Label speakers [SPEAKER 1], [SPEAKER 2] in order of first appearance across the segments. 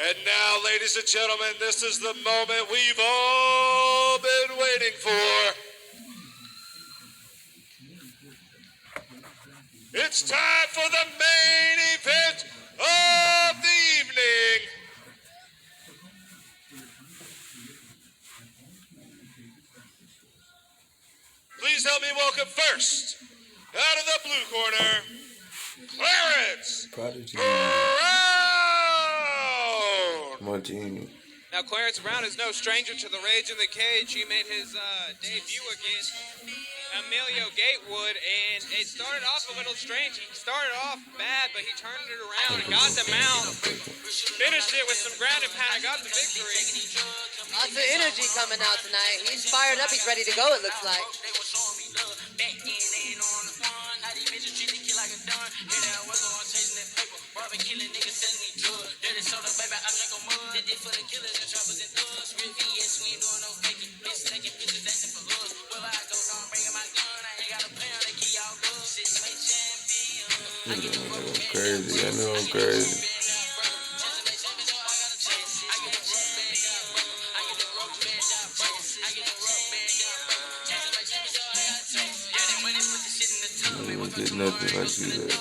[SPEAKER 1] And now, ladies and gentlemen, this is the moment we've all been waiting for. It's time for the main event of the evening. Please help me welcome first, out of the blue corner, Clarence Brown.
[SPEAKER 2] Martini.
[SPEAKER 3] Now, Clarence Brown is no stranger to the rage in the cage. He made his debut against Emilio Gatewood, and it started off a little strange. He started off bad, but he turned it around and got the mount. Finished it with some ground and pound and got the victory.
[SPEAKER 4] Lots of energy coming out tonight. He's fired up. He's ready to go, it looks like.
[SPEAKER 2] Crazy. I know I'm crazy. Get nothing like you said.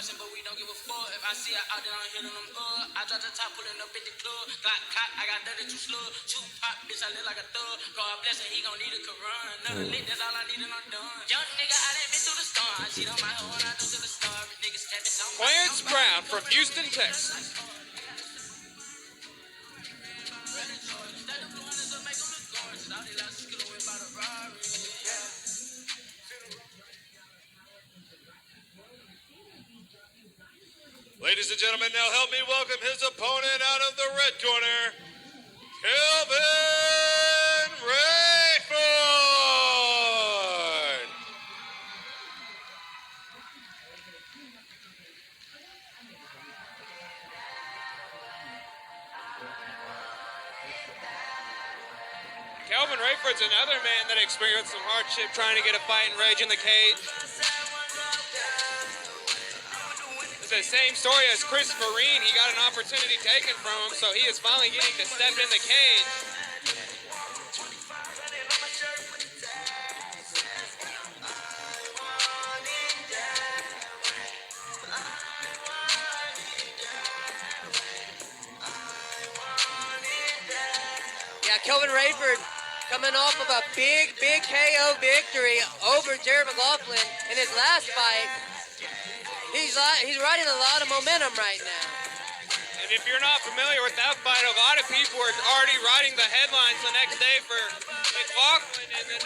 [SPEAKER 5] But we don't give a fuck. If I see her out there, I'm hitting them up. I drop the top, pulling up at the club. Glock cock, I got 32 slug. 2 pop, bitch, I look like a thug. God bless her, he gon' need a Quran. Another lick, that's all I need and I'm done. Young nigga, I done been through the storm. I cheat on my hoe and I do to the star. Niggas tapping on
[SPEAKER 3] Clarence Brown from Houston, Texas.
[SPEAKER 1] Ladies and gentlemen, now help me welcome his opponent out of the red corner, Kelvin Reyford.
[SPEAKER 3] Kelvin Rayford's another man that experienced some hardship trying to get a fight in Rage in the Cage. It's the same story as Chris Farine. He got an opportunity taken from him, so he is finally getting to step in the cage.
[SPEAKER 4] Yeah, Kelvin Rayford coming off of a big KO victory over Jared McLaughlin in his last fight. He's riding a lot of momentum right now.
[SPEAKER 3] And if you're not familiar with that fight, a lot of people are already writing the headlines the next day for McLaughlin, and then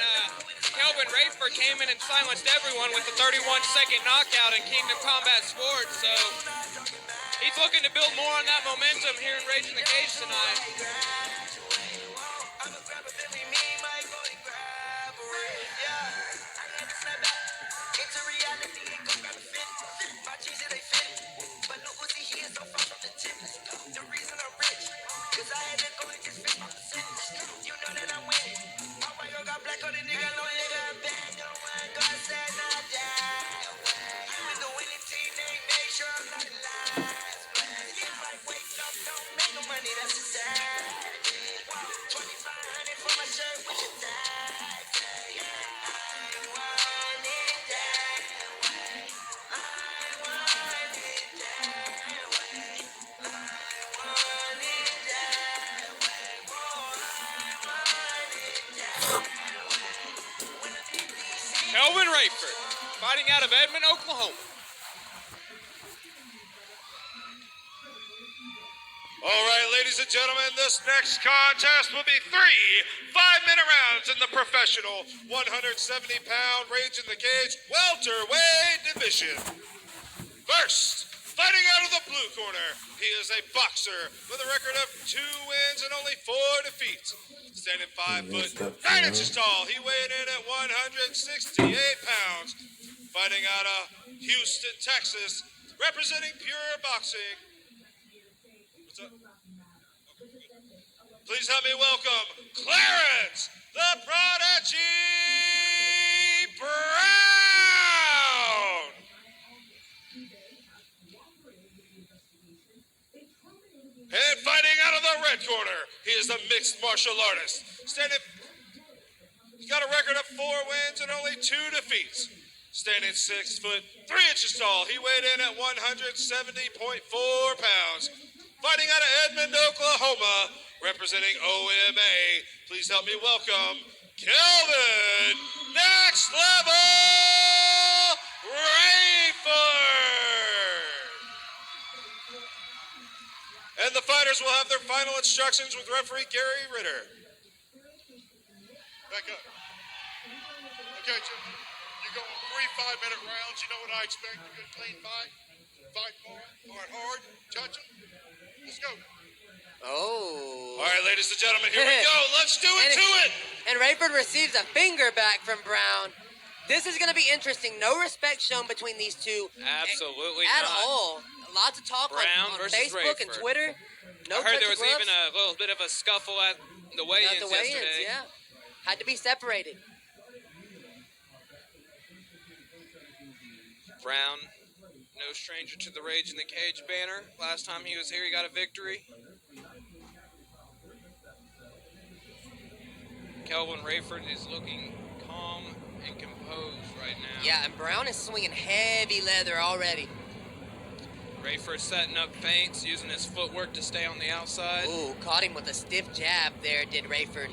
[SPEAKER 3] Kelvin Rayford came in and silenced everyone with the 31-second knockout in Kingdom Combat Sports. So he's looking to build more on that momentum here in Rage in the Cage tonight. Kelvin Rayford, fighting out of Edmond, Oklahoma.
[SPEAKER 1] All right, ladies and gentlemen, this next contest will be 3 5-minute rounds in the professional 170-pound Rage in the Cage welterweight division. First, fighting out of the blue corner, he is a boxer with a record of 2 wins and only 4 defeats. Standing 5 foot 9 inches tall, he weighed in at 168 pounds. Fighting out of Houston, Texas, representing Pure Boxing. What's up? Please help me welcome Clarence, the Prodigy Brown. And fighting out of the red corner, he is a mixed martial artist. He's got a record of 4 wins and only 2 defeats. Standing 6 foot 3 inches tall, he weighed in at 170.4 pounds. Fighting out of Edmond, Oklahoma, representing OMA. Please help me welcome Kelvin, Next Level Reyford. And the fighters will have their final instructions with referee Gary Ritter.
[SPEAKER 6] Back up. Okay, Jim. You go 3 5-minute rounds. You know what I expect? A good, clean fight. Fight hard, touch them. Let's go.
[SPEAKER 4] Oh.
[SPEAKER 1] All right, ladies and gentlemen, here we go. Let's do it to it.
[SPEAKER 4] And Rayford receives a finger back from Brown. This is going to be interesting. No respect shown between these two.
[SPEAKER 3] Absolutely
[SPEAKER 4] at
[SPEAKER 3] not.
[SPEAKER 4] all. Lots of talk
[SPEAKER 3] Brown
[SPEAKER 4] on
[SPEAKER 3] versus
[SPEAKER 4] Facebook and
[SPEAKER 3] Rayford.
[SPEAKER 4] Twitter. No
[SPEAKER 3] I heard there
[SPEAKER 4] touch
[SPEAKER 3] was
[SPEAKER 4] gloves.
[SPEAKER 3] even a little bit of a scuffle at the weigh-ins
[SPEAKER 4] At the weigh-ins,
[SPEAKER 3] yesterday.
[SPEAKER 4] yeah. Had to be separated.
[SPEAKER 3] Brown, no stranger to the Rage in the Cage banner. Last time he was here, he got a victory. Kelvin Rayford is looking calm and composed right now.
[SPEAKER 4] Yeah, and Brown is swinging heavy leather already.
[SPEAKER 3] Rayford setting up feints, using his footwork to stay on the outside.
[SPEAKER 4] Ooh, caught him with a stiff jab there, did Rayford.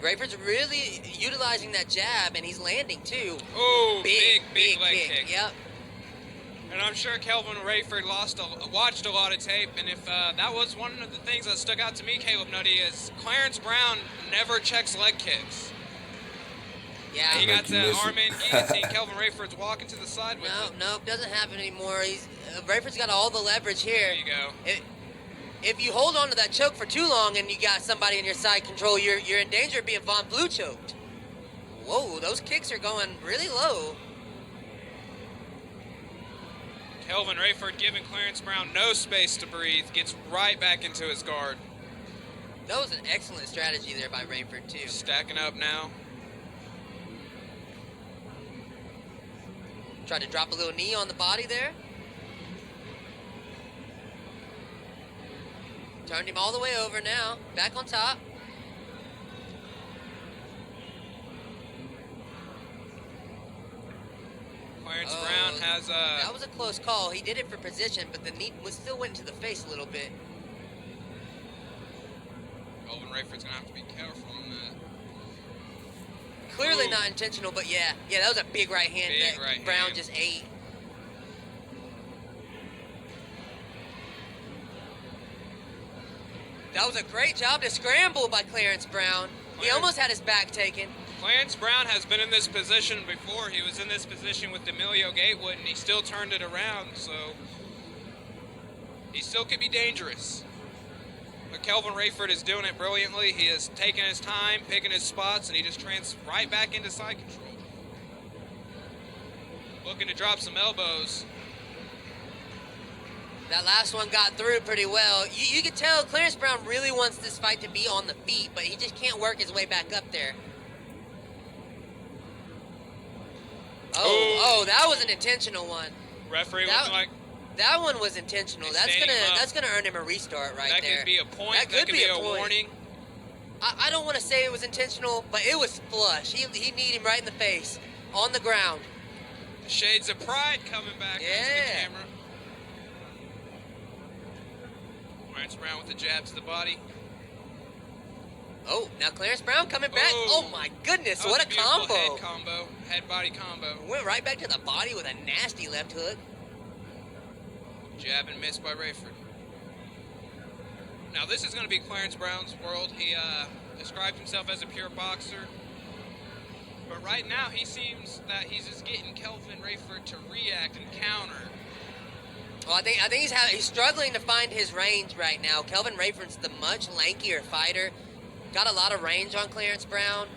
[SPEAKER 4] Rayford's really utilizing that jab, and he's landing too.
[SPEAKER 3] Oh, big leg
[SPEAKER 4] kick.
[SPEAKER 3] kick.
[SPEAKER 4] Yep.
[SPEAKER 3] And I'm sure Kelvin Rayford watched a lot of tape, and if that was one of the things that stuck out to me, Caleb Nutty, is Clarence Brown never checks leg kicks.
[SPEAKER 4] Yeah.
[SPEAKER 3] He got
[SPEAKER 2] you
[SPEAKER 3] the
[SPEAKER 2] miss
[SPEAKER 3] arm
[SPEAKER 2] it.
[SPEAKER 3] in guillotine. Kelvin Rayford's walking to the side with it.
[SPEAKER 4] No, doesn't happen anymore. Rayford's got all the leverage here.
[SPEAKER 3] There you go.
[SPEAKER 4] If you hold on to that choke for too long and you got somebody in your side control, you're in danger of being Von Blue choked. Whoa, those kicks are going really low.
[SPEAKER 3] Kelvin Rayford giving Clarence Brown no space to breathe, gets right back into his guard.
[SPEAKER 4] That was an excellent strategy there by Rayford too.
[SPEAKER 3] Stacking up now.
[SPEAKER 4] Tried to drop a little knee on the body there. Turned him all the way over now. Back on top.
[SPEAKER 3] Clarence Brown has
[SPEAKER 4] That was a close call. He did it for position, but the knee still went into the face a little bit.
[SPEAKER 3] Kelvin Rayford's gonna have to be careful on that.
[SPEAKER 4] Clearly
[SPEAKER 3] Ooh.
[SPEAKER 4] not intentional, but yeah, that was a big right hand
[SPEAKER 3] Big
[SPEAKER 4] that
[SPEAKER 3] right
[SPEAKER 4] Brown
[SPEAKER 3] hand.
[SPEAKER 4] just ate. That was a great job to scramble by Clarence Brown. He almost had his back taken.
[SPEAKER 3] Clarence Brown has been in this position before. He was in this position with Emilio Gatewood, and he still turned it around, so he still could be dangerous. But Kelvin Rayford is doing it brilliantly. He is taking his time, picking his spots, and he just trans right back into side control. Looking to drop some elbows.
[SPEAKER 4] That last one got through pretty well. You could tell Clarence Brown really wants this fight to be on the feet, but he just can't work his way back up there. Oh, that was an intentional one.
[SPEAKER 3] Referee
[SPEAKER 4] That-
[SPEAKER 3] looking like
[SPEAKER 4] That one was intentional.
[SPEAKER 3] He's
[SPEAKER 4] That's
[SPEAKER 3] standing him up.
[SPEAKER 4] that's gonna earn him a restart right
[SPEAKER 3] that
[SPEAKER 4] there.
[SPEAKER 3] could be a point.
[SPEAKER 4] That could be a point.
[SPEAKER 3] warning.
[SPEAKER 4] I don't want to say it was intentional, but it was flush. He need him right in the face, on the ground.
[SPEAKER 3] The shades of pride coming back into the
[SPEAKER 4] Yeah.
[SPEAKER 3] camera. Clarence Brown with the jab to the body.
[SPEAKER 4] Oh, now Clarence Brown coming back. Oh my goodness,
[SPEAKER 3] That was
[SPEAKER 4] what a
[SPEAKER 3] beautiful
[SPEAKER 4] combo.
[SPEAKER 3] Head combo. Head body combo.
[SPEAKER 4] Went right back to the body with a nasty left hook.
[SPEAKER 3] Jab and miss by Rayford. Now this is going to be Clarence Brown's world. He described himself as a pure boxer. But right now he seems that he's just getting Kelvin Rayford to react and counter.
[SPEAKER 4] Well, I think he's struggling to find his range right now. Kelvin Rayford's the much lankier fighter. Got a lot of range on Clarence Brown.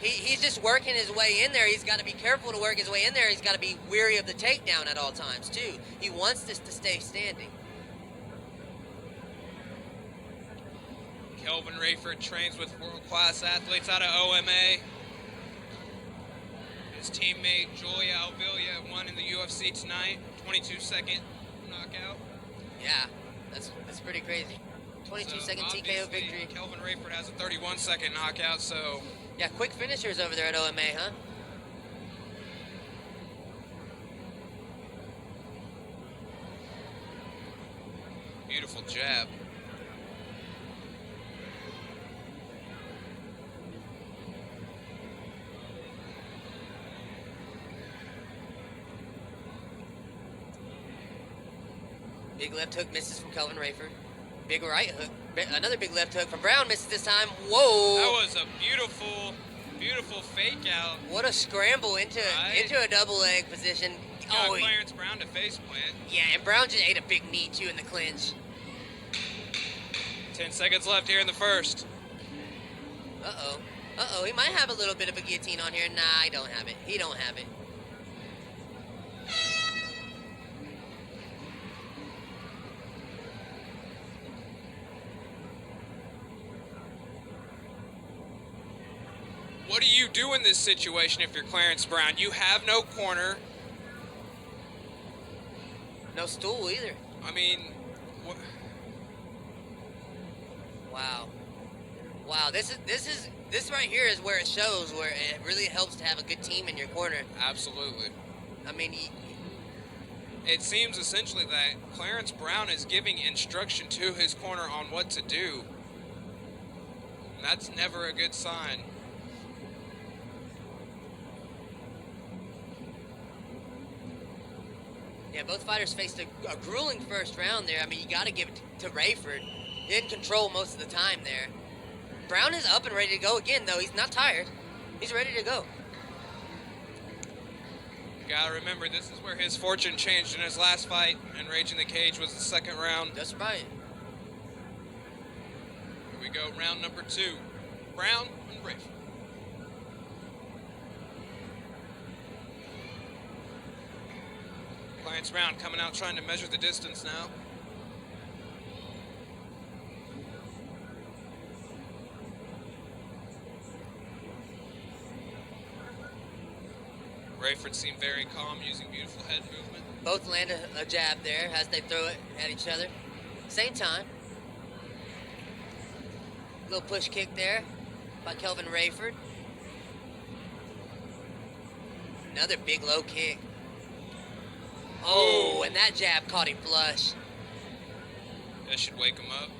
[SPEAKER 4] He's just working his way in there. He's got to be careful to work his way in there. He's got to be weary of the takedown at all times, too. He wants this to stay standing.
[SPEAKER 3] Kelvin Rayford trains with world-class athletes out of OMA. His teammate Julia Alvilia won in the UFC tonight, 22-second knockout.
[SPEAKER 4] Yeah, that's pretty crazy. 22-second TKO
[SPEAKER 3] Obviously,
[SPEAKER 4] victory.
[SPEAKER 3] Kelvin Rayford has a 31-second knockout, so
[SPEAKER 4] Yeah, quick finishers over there at OMA, huh?
[SPEAKER 3] beautiful jab.
[SPEAKER 4] Big left hook misses from Kelvin Rayford. Big right hook. Another big left hook from Brown, misses this time. Whoa!
[SPEAKER 3] That was a beautiful, beautiful fake out.
[SPEAKER 4] What a scramble into a double leg position.
[SPEAKER 3] Got
[SPEAKER 4] Oh,
[SPEAKER 3] Clarence Brown to face plant.
[SPEAKER 4] yeah, and Brown just ate a big knee too in the clinch.
[SPEAKER 3] 10 seconds left here in the first.
[SPEAKER 4] Uh-oh, he might have a little bit of a guillotine on here. Nah, he don't have it. He don't have it.
[SPEAKER 3] What do you do in this situation if you're Clarence Brown? You have no corner.
[SPEAKER 4] No stool either.
[SPEAKER 3] I mean,
[SPEAKER 4] Wow, this right here is where it shows where it really helps to have a good team in your corner.
[SPEAKER 3] absolutely.
[SPEAKER 4] I mean,
[SPEAKER 3] It seems essentially that Clarence Brown is giving instruction to his corner on what to do. And that's never a good sign.
[SPEAKER 4] yeah, both fighters faced a grueling first round there. I mean, you got to give it to Rayford. He didn't control most of the time there. Brown is up and ready to go again, though. He's not tired. He's ready to go.
[SPEAKER 3] You gotta remember, this is where his fortune changed in his last fight, and Rage in the Cage was the second round.
[SPEAKER 4] That's right.
[SPEAKER 3] Here we go, round number 2. Brown and Rayford. Clarence Brown coming out trying to measure the distance now. Rayford seemed very calm, using beautiful head movement.
[SPEAKER 4] Both land a jab there as they throw it at each other. Same time. Little push kick there by Kelvin Rayford. Another big low kick. Oh, and that jab caught him flush.
[SPEAKER 3] That should wake him up.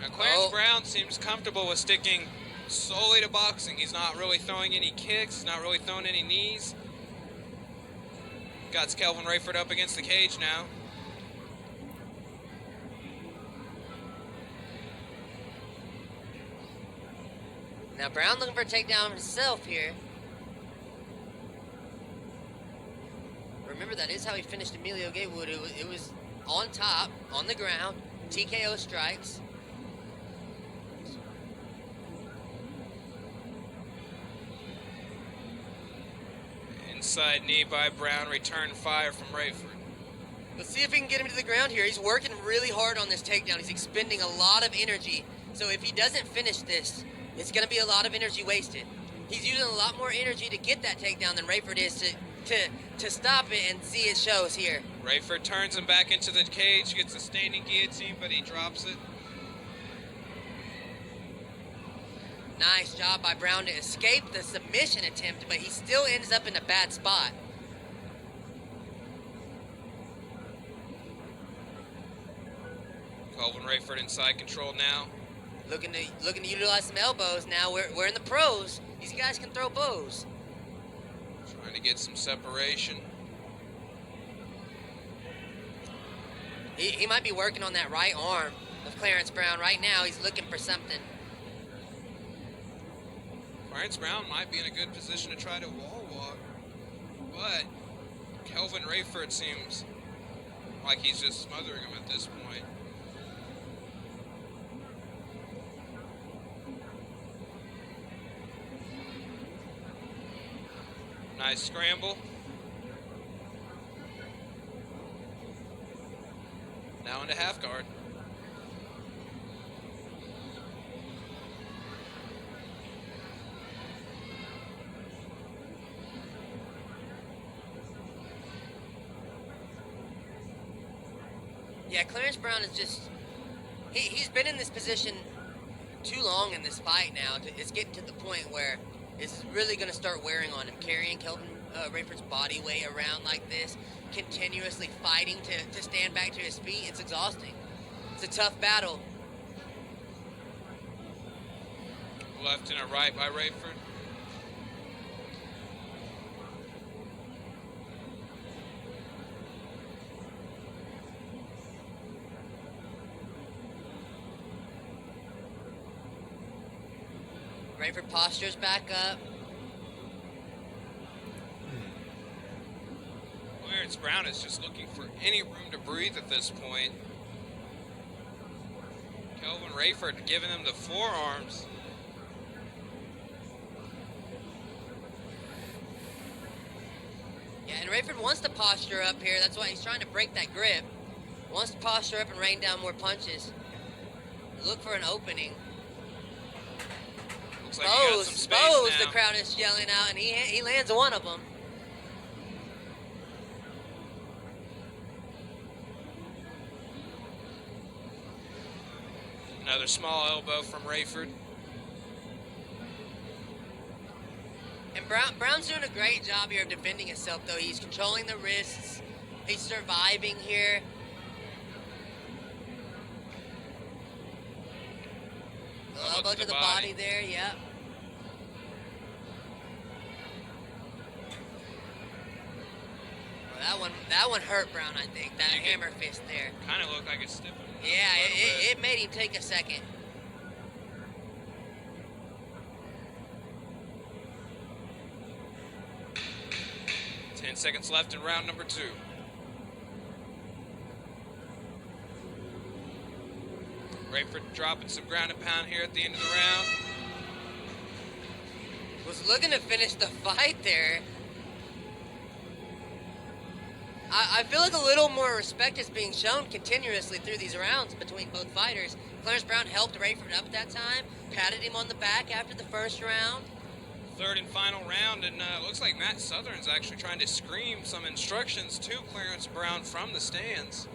[SPEAKER 3] Now, Clarence Brown seems comfortable with sticking solely to boxing. He's not really throwing any kicks, he's not really throwing any knees. Got Kelvin Rayford up against the cage now.
[SPEAKER 4] Now Brown looking for a takedown himself here. Remember, that is how he finished Emilio Gatewood. It was on top, on the ground, TKO strikes.
[SPEAKER 3] Inside knee by Brown, return fire from Rayford.
[SPEAKER 4] Let's see if he can get him to the ground here. He's working really hard on this takedown. He's expending a lot of energy. So if he doesn't finish this, it's going to be a lot of energy wasted. He's using a lot more energy to get that takedown than Rayford is to stop it, and see it shows here.
[SPEAKER 3] Rayford turns him back into the cage, gets a standing guillotine, but he drops it.
[SPEAKER 4] Nice job by Brown to escape the submission attempt, but he still ends up in a bad spot.
[SPEAKER 3] Kelvin Rayford inside control now.
[SPEAKER 4] Looking to utilize some elbows now. We're in the pros. These guys can throw bows.
[SPEAKER 3] Trying to get some separation.
[SPEAKER 4] He might be working on that right arm of Clarence Brown right now. He's looking for something.
[SPEAKER 3] Clarence Brown might be in a good position to try to wall walk, but Kelvin Rayford seems like he's just smothering him at this point. Nice scramble. Now into half guard.
[SPEAKER 4] Yeah, Clarence Brown is just he's been in this position too long in this fight now. It's getting to the point where it's really going to start wearing on him, carrying Kelvin Rayford's body weight around like this, continuously fighting to stand back to his feet. It's exhausting. It's a tough battle.
[SPEAKER 3] Left and a right by Rayford.
[SPEAKER 4] Rayford postures back up.
[SPEAKER 3] Clarence Brown is just looking for any room to breathe at this point. Kelvin Rayford giving him the forearms.
[SPEAKER 4] Yeah, and Rayford wants to posture up here. That's why he's trying to break that grip. Wants to posture up and rain down more punches. Look for an opening.
[SPEAKER 3] Looks like he got some space
[SPEAKER 4] the
[SPEAKER 3] now.
[SPEAKER 4] crowd is yelling out, and he lands one of them.
[SPEAKER 3] Another small elbow from Rayford.
[SPEAKER 4] And Brown's doing a great job here of defending himself, though. He's controlling the wrists. He's surviving here. Elbow to the body there, yep. Well, that one hurt Brown, I think. That hammer fist there.
[SPEAKER 3] Kind of looked like it stiffened.
[SPEAKER 4] Yeah, it made him take a second.
[SPEAKER 3] Ten seconds left in round number 2. Rayford dropping some ground and pound here at the end of the round.
[SPEAKER 4] Was looking to finish the fight there. I feel like a little more respect is being shown continuously through these rounds between both fighters. Clarence Brown helped Rayford up that time, patted him on the back after the first round.
[SPEAKER 3] Third and final round, and looks like Matt Southern's actually trying to scream some instructions to Clarence Brown from the stands.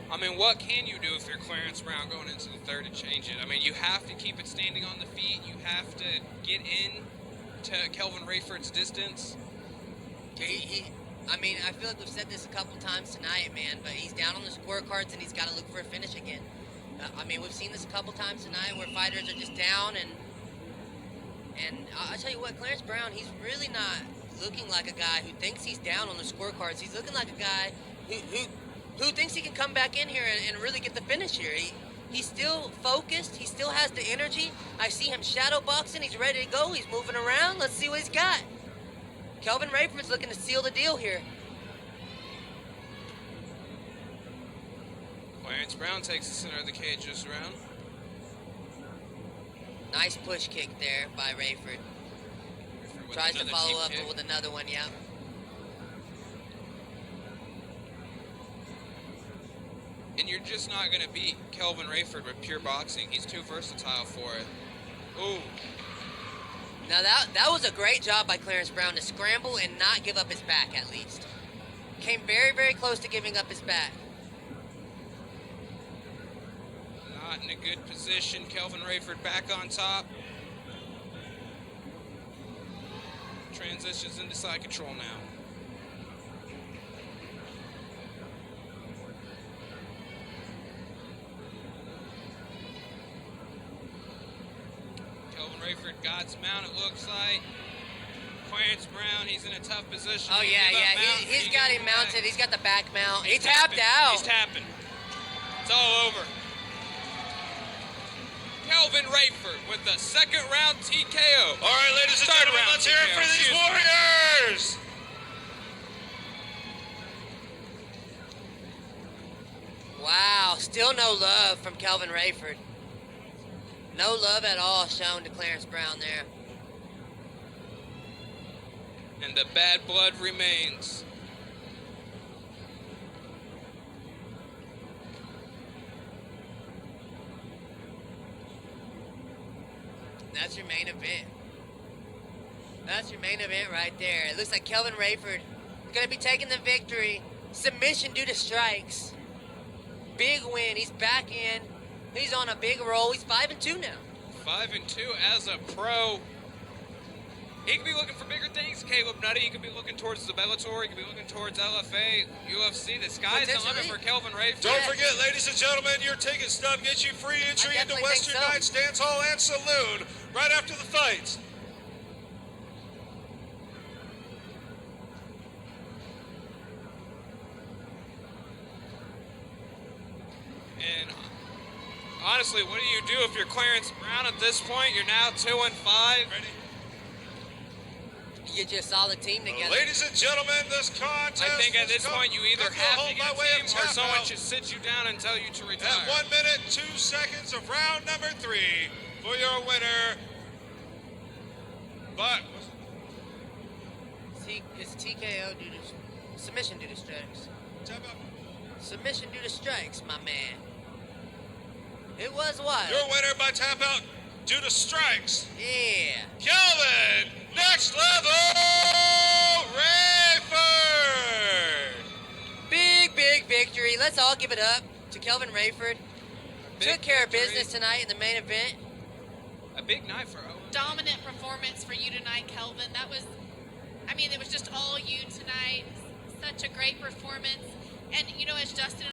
[SPEAKER 3] I mean, what can you do if you're Clarence Brown going into the third to change it? I mean, you have to keep it standing on the feet. You have to get in to Kelvin Rayford's distance.
[SPEAKER 4] I mean, I feel like we've said this a couple times tonight, man, but he's down on the scorecards and he's got to look for a finish again. I mean, we've seen this a couple times tonight where fighters are just down, and I'll tell you what, Clarence Brown, he's really not looking like a guy who thinks he's down on the scorecards. He's looking like a guy who thinks he can come back in here and really get the finish here. He's still focused. He still has the energy. I see him shadow boxing. He's ready to go. He's moving around. Let's see what he's got. Kelvin Rayford's looking to seal the deal here.
[SPEAKER 3] Clarence Brown takes the center of the cage this round.
[SPEAKER 4] Nice push kick there by Rayford. Tries to follow up with another one, yeah.
[SPEAKER 3] And you're just not going to beat Kelvin Rayford with pure boxing. He's too versatile for it. Ooh.
[SPEAKER 4] Now that was a great job by Clarence Brown to scramble and not give up his back, at least. Came very, very close to giving up his back.
[SPEAKER 3] Not in a good position. Kelvin Rayford back on top. Transitions into side control now. Kelvin Rayford got his mount, it looks like. Clarence Brown, he's in a tough position.
[SPEAKER 4] Oh, yeah. He's got him mounted. He's got the back mount. He tapped out.
[SPEAKER 3] He's tapping. It's all over. Kelvin Rayford with the second round TKO.
[SPEAKER 1] All right, ladies and gentlemen, let's hear it for these Warriors.
[SPEAKER 4] Wow, still no love from Kelvin Rayford. No love at all shown to Clarence Brown there.
[SPEAKER 3] And the bad blood remains.
[SPEAKER 4] That's your main event. That's your main event right there. It looks like Kelvin Rayford is going to be taking the victory. Submission due to strikes. Big win. He's back in. He's on a big roll. He's 5-2 now.
[SPEAKER 3] 5-2 as a pro. He could be looking for bigger things, Caleb Nutty. He could be looking towards the Bellator. He could be looking towards LFA, UFC. The sky's the limit for Kelvin Rayford.
[SPEAKER 1] Don't forget, ladies and gentlemen, your ticket stub gets you free entry into
[SPEAKER 4] definitely
[SPEAKER 1] Western
[SPEAKER 4] think so.
[SPEAKER 1] Nights Dance Hall and Saloon right after the fights.
[SPEAKER 3] And honestly, what do you do if you're Clarence Brown at this point? You're now 2-5.
[SPEAKER 1] Ready?
[SPEAKER 4] You get you a solid team together.
[SPEAKER 1] Ladies and gentlemen, this contest.
[SPEAKER 3] I think at
[SPEAKER 1] has
[SPEAKER 3] this
[SPEAKER 1] come
[SPEAKER 3] point you either
[SPEAKER 1] to a
[SPEAKER 3] have
[SPEAKER 1] halt
[SPEAKER 3] to get
[SPEAKER 1] by
[SPEAKER 3] a
[SPEAKER 1] way of
[SPEAKER 3] team or
[SPEAKER 1] tap
[SPEAKER 3] someone
[SPEAKER 1] out.
[SPEAKER 3] should sit you down and tell you to retire.
[SPEAKER 1] At 1 minute, 2 seconds of round number 3 for your winner. But
[SPEAKER 4] It's TKO due to submission due to strikes.
[SPEAKER 1] tap out.
[SPEAKER 4] Submission due to strikes, my man. It was wild.
[SPEAKER 1] Your winner by tap out due to strikes.
[SPEAKER 4] Yeah.
[SPEAKER 1] Kelvin, next level, Rayford.
[SPEAKER 4] Big victory. Let's all give it up to Kelvin Rayford.
[SPEAKER 3] Big
[SPEAKER 4] Took care of
[SPEAKER 3] victory.
[SPEAKER 4] business tonight in the main event.
[SPEAKER 3] A big night for Owen.
[SPEAKER 7] Dominant performance for you tonight, Kelvin. That was, I mean, it was just all you tonight. Such a great performance. And, you know, as Justin